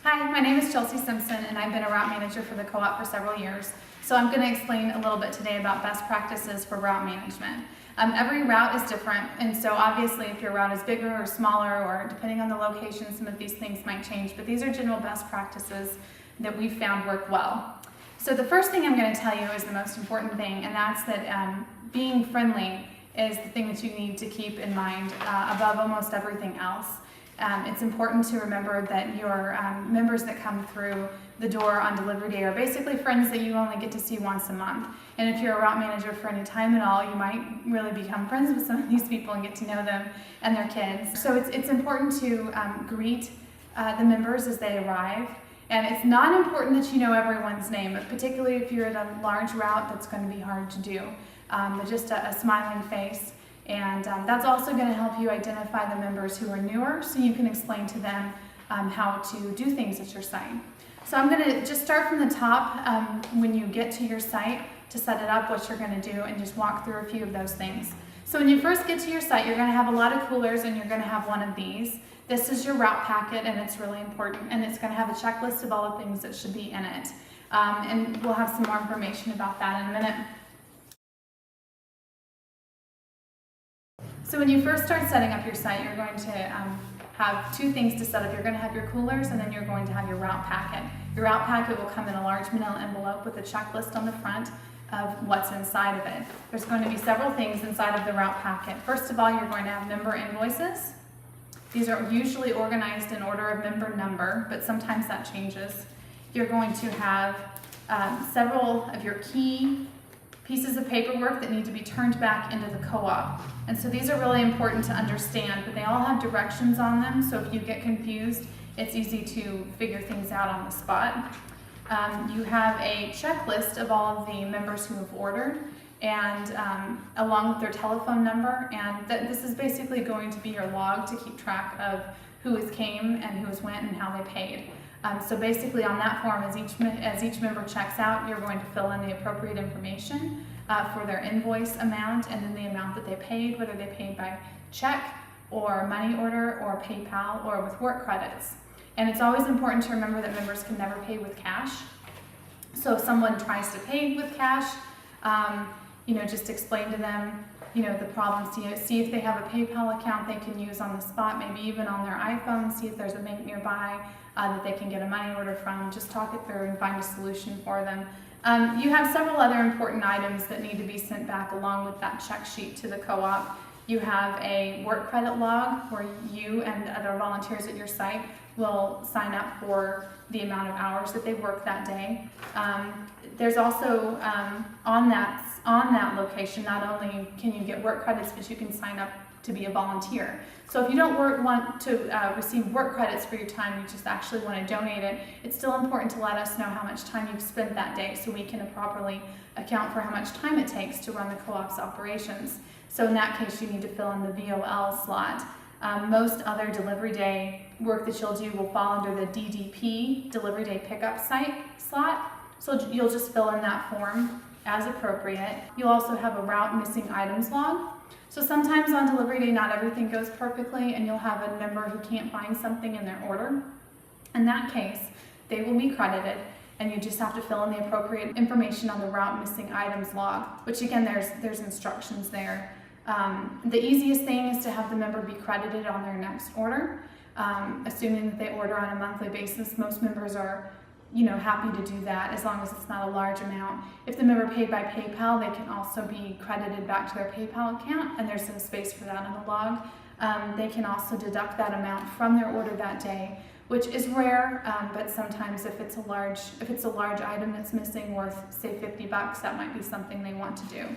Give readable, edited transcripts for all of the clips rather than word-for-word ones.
Hi, my name is Chelsea Simpson and I've been a route manager for the co-op for several years. So I'm going to explain a little bit today about best practices for route management. Every route is different, and so obviously if your route is bigger or smaller, or depending on the location, some of these things might change, but these are general best practices that we've found work well. So the first thing I'm going to tell you is the most important thing, and that's that being friendly is the thing that you need to keep in mind above almost everything else. It's important to remember that your members that come through the door on delivery day are basically friends that you only get to see once a month. And if you're a route manager for any time at all, you might really become friends with some of these people and get to know them and their kids. So it's important to greet the members as they arrive. And it's not important that you know everyone's name, but particularly if you're at a large route, that's going to be hard to do. But just a smiling face. And that's also going to help you identify the members who are newer, so you can explain to them how to do things at your site. So I'm going to just start from the top when you get to your site to set it up, what you're going to do, and just walk through a few of those things. So when you first get to your site, you're going to have a lot of coolers, and you're going to have one of these. This is your route packet, and it's really important, and it's going to have a checklist of all the things that should be in it. And we'll have some more information about that in a minute. So when you first start setting up your site, you're going to have two things to set up. You're going to have your coolers, and then you're going to have your route packet. Your route packet will come in a large manila envelope with a checklist on the front of what's inside of it. There's going to be several things inside of the route packet. First of all, you're going to have member invoices. These are usually organized in order of member number, but sometimes that changes. You're going to have several of your key pieces of paperwork that need to be turned back into the co-op. And so these are really important to understand, but they all have directions on them, so if you get confused, it's easy to figure things out on the spot. You have a checklist of all of the members who have ordered, and along with their telephone number, and this is basically going to be your log to keep track of who has came and who has went and how they paid. So basically on that form, as each member checks out, you're going to fill in the appropriate information for their invoice amount and then the amount that they paid, whether they paid by check or money order or PayPal or with work credits. And it's always important to remember that members can never pay with cash. So if someone tries to pay with cash, just explain to them the problems. See if they have a PayPal account they can use on the spot, maybe even on their iPhone. See if there's a bank nearby that they can get a money order from. Just talk it through and find a solution for them. You have several other important items that need to be sent back along with that check sheet to the co-op. You have a work credit log where you and other volunteers at your site will sign up for the amount of hours that they work that day. There's also on that location, not only can you get work credits, but you can sign up to be a volunteer. So if you don't want to receive work credits for your time, you just actually want to donate it, it's still important to let us know how much time you've spent that day so we can properly account for how much time it takes to run the co-op's operations. So in that case, you need to fill in the VOL slot. Most other delivery day work that you'll do will fall under the DDP, delivery day pickup site slot. So you'll just fill in that form as appropriate. You'll also have a route missing items log. So sometimes on delivery day, not everything goes perfectly, and you'll have a member who can't find something in their order. In that case, they will be credited, and you just have to fill in the appropriate information on the route missing items log, which again, there's instructions there. The easiest thing is to have the member be credited on their next order, assuming that they order on a monthly basis. Most members are happy to do that as long as it's not a large amount. If the member paid by PayPal, they can also be credited back to their PayPal account, and there's some space for that in the log. They can also deduct that amount from their order that day, which is rare, but sometimes if it's a large item that's missing worth, say, $50, that might be something they want to do.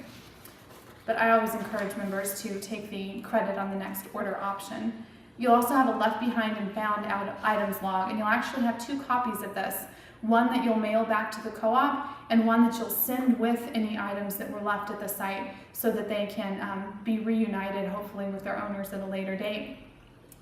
But I always encourage members to take the credit on the next order option. You'll also have a left behind and found out items log, and you'll actually have two copies of this. One that you'll mail back to the co-op, and one that you'll send with any items that were left at the site so that they can be reunited, hopefully with their owners at a later date.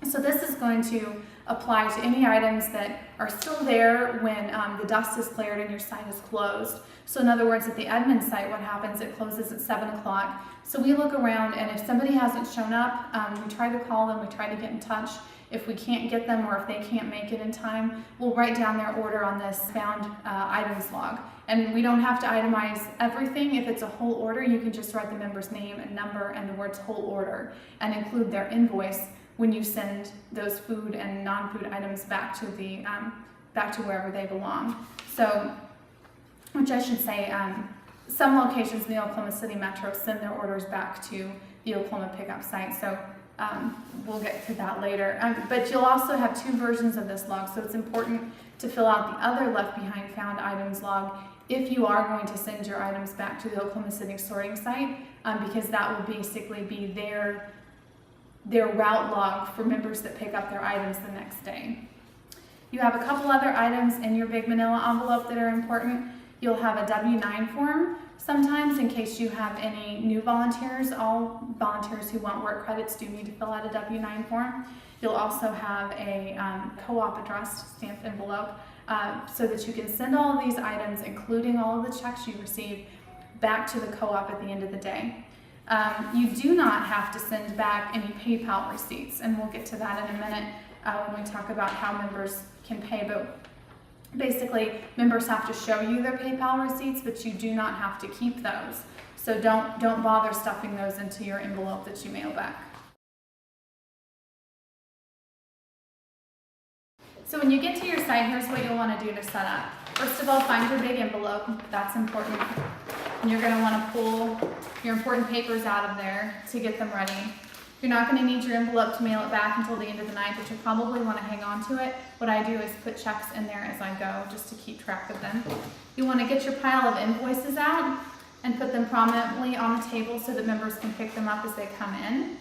So this is going to apply to any items that are still there when the dust is cleared and your site is closed. So in other words, at the admin site, what happens, it closes at 7 o'clock. So we look around, and if somebody hasn't shown up, we try to call them, we try to get in touch. If we can't get them, or if they can't make it in time, we'll write down their order on this found items log. And we don't have to itemize everything. If it's a whole order, you can just write the member's name and number and the words whole order and include their invoice when you send those food and non-food items back to the back to wherever they belong. So, which I should say, some locations in the Oklahoma City Metro send their orders back to the Oklahoma pickup site. So we'll get to that later. But you'll also have 2 versions of this log. So it's important to fill out the other left behind found items log if you are going to send your items back to the Oklahoma City sorting site, because that will basically be their route log for members that pick up their items the next day. You have a couple other items in your big manila envelope that are important. You'll have a W-9 form sometimes in case you have any new volunteers. All volunteers who want work credits do need to fill out a W-9 form. You'll also have a co-op addressed stamped envelope so that you can send all of these items, including all of the checks you receive, back to the co-op at the end of the day. You do not have to send back any PayPal receipts, and we'll get to that in a minute when we talk about how members can pay. But basically, members have to show you their PayPal receipts, but you do not have to keep those. So don't bother stuffing those into your envelope that you mail back. So when you get to your site, here's what you'll want to do to set up. First of all, find your big envelope. That's important. And you're going to want to pull your important papers out of there to get them ready. You're not going to need your envelope to mail it back until the end of the night, but you probably want to hang on to it. What I do is put checks in there as I go, just to keep track of them. You want to get your pile of invoices out and put them prominently on the table so that members can pick them up as they come in.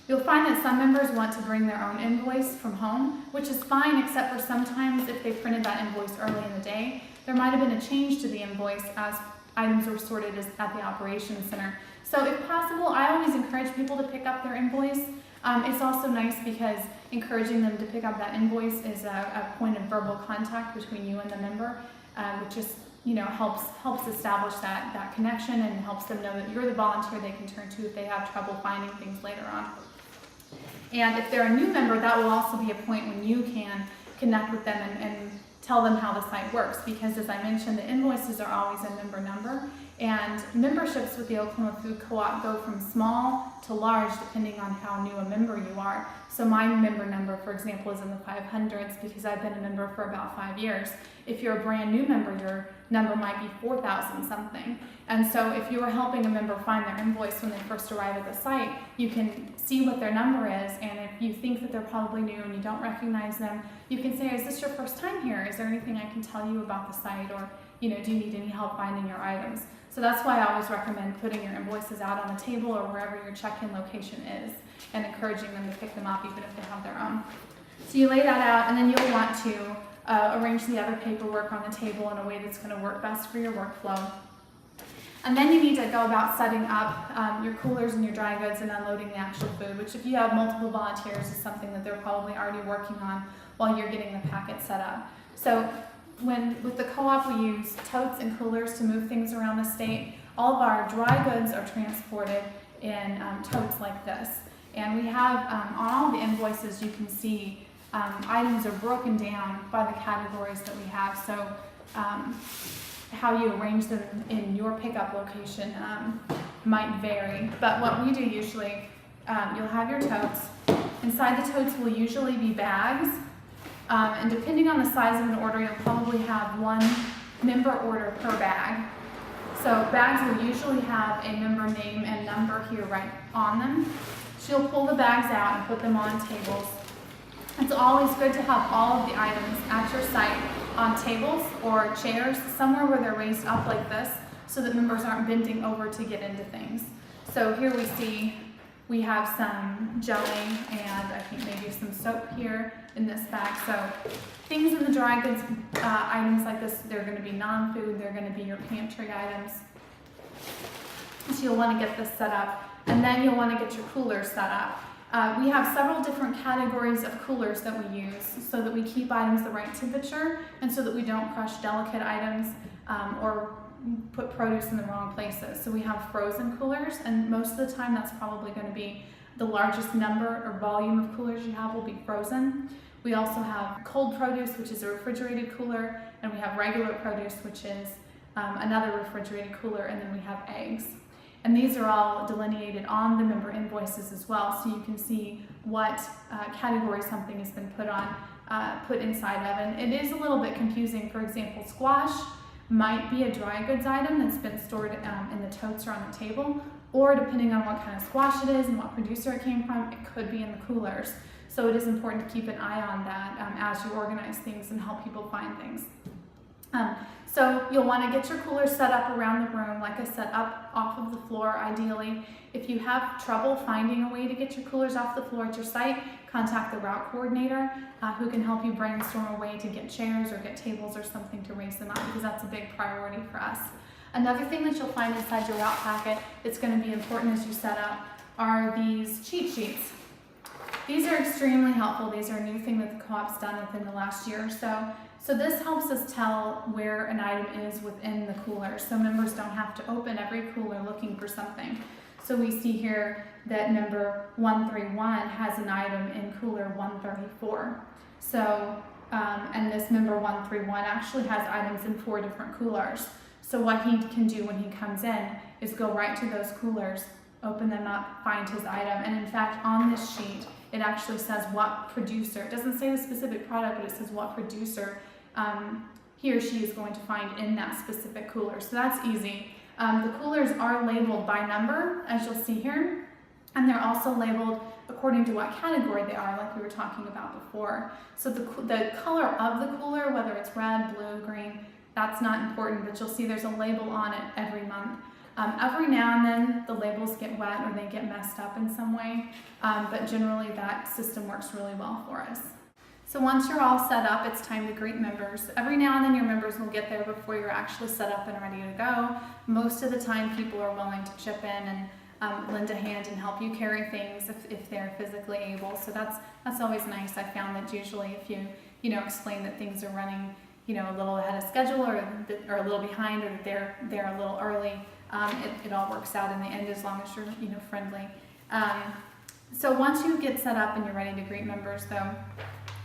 You'll find that some members want to bring their own invoice from home, which is fine, except for sometimes if they printed that invoice early in the day, there might have been a change to the invoice as items were sorted at the operations center. So if possible, I always encourage people to pick up their invoice. It's also nice because encouraging them to pick up that invoice is a point of verbal contact between you and the member, which just helps establish that connection and helps them know that you're the volunteer they can turn to if they have trouble finding things later on. And if they're a new member, that will also be a point when you can connect with them and tell them how the site works, because as I mentioned, the invoices are always a member number, and memberships with the Oklahoma Food Co-op go from small to large depending on how new a member you are. So my member number, for example, is in the 500s because I've been a member for about 5 years. If you're a brand new member, your number might be 4,000 something. And so if you are helping a member find their invoice when they first arrive at the site, you can see what their number is, and if you think that they're probably new and you don't recognize them, you can say, is this your first time here? Is there anything I can tell you about the site, or do you need any help finding your items? So that's why I always recommend putting your invoices out on the table or wherever your check-in location is and encouraging them to pick them up even if they have their own. So you lay that out, and then you'll want to arrange the other paperwork on the table in a way that's going to work best for your workflow. And then you need to go about setting up your coolers and your dry goods and unloading the actual food, which if you have multiple volunteers is something that they're probably already working on while you're getting the packet set up. So with the co-op, we use totes and coolers to move things around the state. All of our dry goods are transported in totes like this. And we have, on all the invoices, you can see items are broken down by the categories that we have. So how you arrange them in your pickup location might vary. But what we do usually, you'll have your totes. Inside the totes will usually be bags. And depending on the size of an order, you'll probably have one member order per bag. So bags will usually have a member name and number here right on them. So you'll pull the bags out and put them on tables. It's always good to have all of the items at your site on tables or chairs, somewhere where they're raised up like this, so that members aren't bending over to get into things. So here we see we have some jelly and I think maybe some soap here in this bag. So things in the dry goods items like this, they're going to be non-food, they're going to be your pantry items. So you'll want to get this set up, and then you'll want to get your cooler set up. We have several different categories of coolers that we use so that we keep items the right temperature and so that we don't crush delicate items or put produce in the wrong places. So we have frozen coolers, and most of the time that's probably going to be the largest number or volume of coolers you have will be frozen. We also have cold produce, which is a refrigerated cooler, and we have regular produce, which is another refrigerated cooler, and then we have eggs. And these are all delineated on the member invoices as well, so you can see what category something has been put inside of. And it is a little bit confusing. For example, squash might be a dry goods item that's been stored in the totes or on the table, or depending on what kind of squash it is and what producer it came from, it could be in the coolers. So it is important to keep an eye on that as you organize things and help people find things. So you'll want to get your coolers set up around the room, like I said, up off of the floor ideally. If you have trouble finding a way to get your coolers off the floor at your site, contact the route coordinator who can help you brainstorm a way to get chairs or get tables or something to raise them up, because that's a big priority for us. Another thing that you'll find inside your route packet that's going to be important as you set up are these cheat sheets. These are extremely helpful. These are a new thing that the Co-op's done within the last year or so. So this helps us tell where an item is within the cooler, so members don't have to open every cooler looking for something. So we see here that member 131 has an item in cooler 134. So, and this member 131 actually has items in 4 different coolers. So what he can do when he comes in is go right to those coolers, open them up, find his item, and in fact on this sheet it actually says what producer. It doesn't say the specific product, but it says what producer he or she is going to find in that specific cooler. So that's easy. The coolers are labeled by number, as you'll see here, and they're also labeled according to what category they are, like we were talking about before. So the color of the cooler, whether it's red, blue, green, that's not important, but you'll see there's a label on it every month. Every now and then the labels get wet or they get messed up in some way, but generally that system works really well for us. So once you're all set up, it's time to greet members. Every now and then your members will get there before you're actually set up and ready to go. Most of the time people are willing to chip in and lend a hand and help you carry things if they're physically able. So that's always nice. I found that usually if you explain that things are running a little ahead of schedule or a little behind, or that they're a little early, it all works out in the end as long as you're friendly. So once you get set up and you're ready to greet members, though,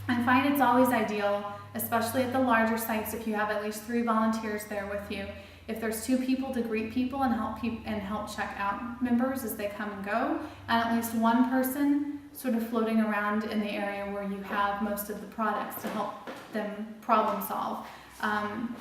I find it's always ideal, especially at the larger sites, if you have at least 3 volunteers there with you. If there's 2 people to greet people and help check out members as they come and go, and at least 1 person sort of floating around in the area where you have most of the products to help them problem solve.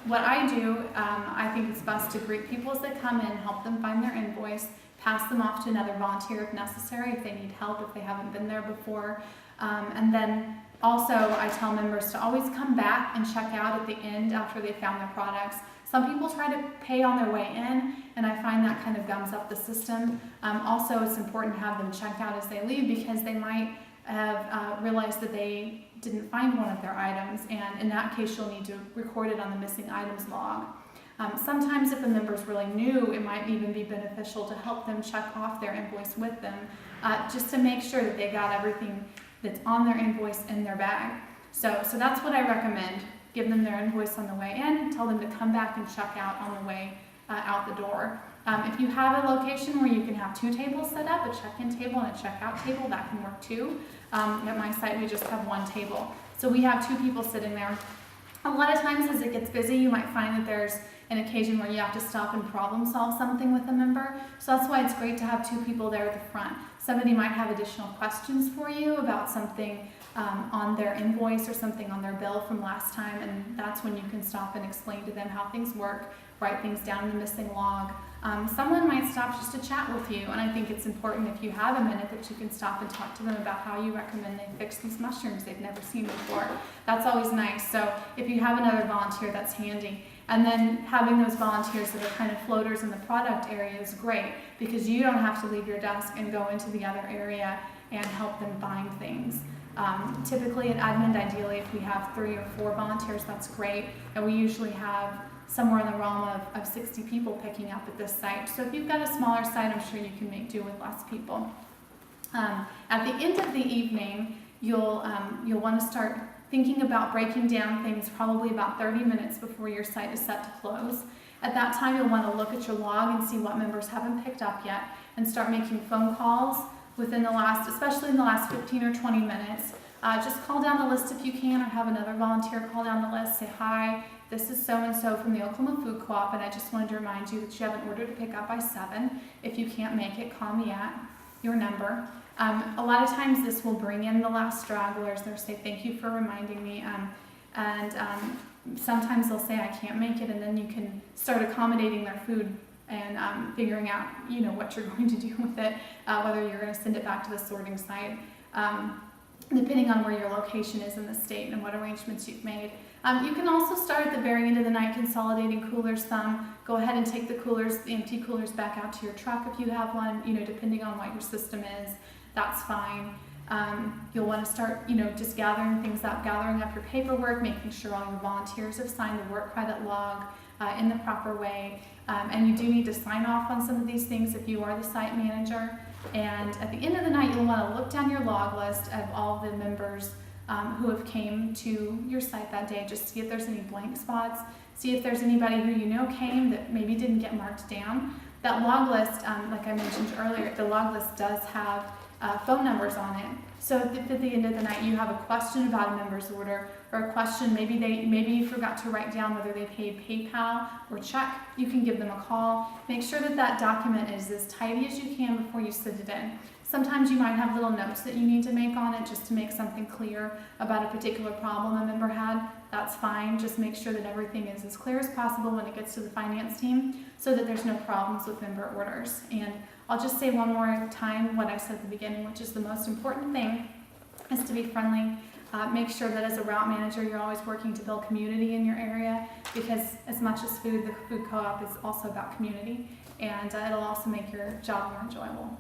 What I do, I think it's best to greet people as they come in, help them find their invoice, pass them off to another volunteer if necessary, if they need help, if they haven't been there before. And then also I tell members to always come back and check out at the end after they found their products. Some people try to pay on their way in, and I find that kind of gums up the system. Also, it's important to have them check out as they leave, because they might have realized that they didn't find one of their items, and in that case you'll need to record it on the missing items log. Sometimes if a member's really new, it might even be beneficial to help them check off their invoice with them, just to make sure that they got everything that's on their invoice in their bag. So that's what I recommend. Give them their invoice on the way in, tell them to come back and check out on the way out the door. If you have a location where you can have 2 tables set up, a check-in table and a check-out table, that can work too. At my site we just have 1 table. So we have 2 people sitting there. A lot of times as it gets busy, you might find that there's an occasion where you have to stop and problem solve something with a member. So that's why it's great to have 2 people there at the front. Somebody might have additional questions for you about something on their invoice or something on their bill from last time, and that's when you can stop and explain to them how things work, write things down in the missing log. Someone might stop just to chat with you, and I think it's important if you have a minute that you can stop and talk to them about how you recommend they fix these mushrooms they've never seen before. That's always nice. So if you have another volunteer, that's handy. And then having those volunteers that are kind of floaters in the product area is great, because you don't have to leave your desk and go into the other area and help them find things. Typically at admin, ideally if we have 3 or 4 volunteers, that's great, and we usually have somewhere in the realm of 60 people picking up at this site. So if you've got a smaller site, I'm sure you can make do with less people. At the end of the evening, you'll want to start thinking about breaking down things probably about 30 minutes before your site is set to close. At that time, you'll want to look at your log and see what members haven't picked up yet and start making phone calls within the last, especially in the last 15 or 20 minutes. Just call down the list if you can, or have another volunteer call down the list, say, hi, this is so-and-so from the Oklahoma Food Co-op, and I just wanted to remind you that you have an order to pick up by 7. If you can't make it, call me at your number. A lot of times this will bring in the last stragglers. They'll say, thank you for reminding me. Sometimes they'll say, I can't make it, and then you can start accommodating their food and figuring out, what you're going to do with it, whether you're going to send it back to the sorting site, depending on where your location is in the state and what arrangements you've made. You can also start at the very end of the night consolidating coolers some. Go ahead and take the empty coolers back out to your truck if you have one, depending on what your system is. That's fine. You'll want to start, just gathering things up, gathering up your paperwork, making sure all your volunteers have signed the work credit log in the proper way. And you do need to sign off on some of these things if you are the site manager. And at the end of the night, you'll want to look down your log list of all the members who have came to your site that day. Just see if there's any blank spots. See if there's anybody who came that maybe didn't get marked down. That log list, like I mentioned earlier, the log list does have phone numbers on it. So if at the end of the night you have a question about a member's order, or a question, maybe you forgot to write down whether they paid PayPal or check, you can give them a call. Make sure that document is as tidy as you can before you send it in. Sometimes you might have little notes that you need to make on it just to make something clear about a particular problem a member had. That's fine. Just make sure that everything is as clear as possible when it gets to the finance team so that there's no problems with member orders. And I'll just say one more time what I said at the beginning, which is the most important thing is to be friendly. Make sure that as a route manager, you're always working to build community in your area, because as much as food, the food co-op is also about community, and it'll also make your job more enjoyable.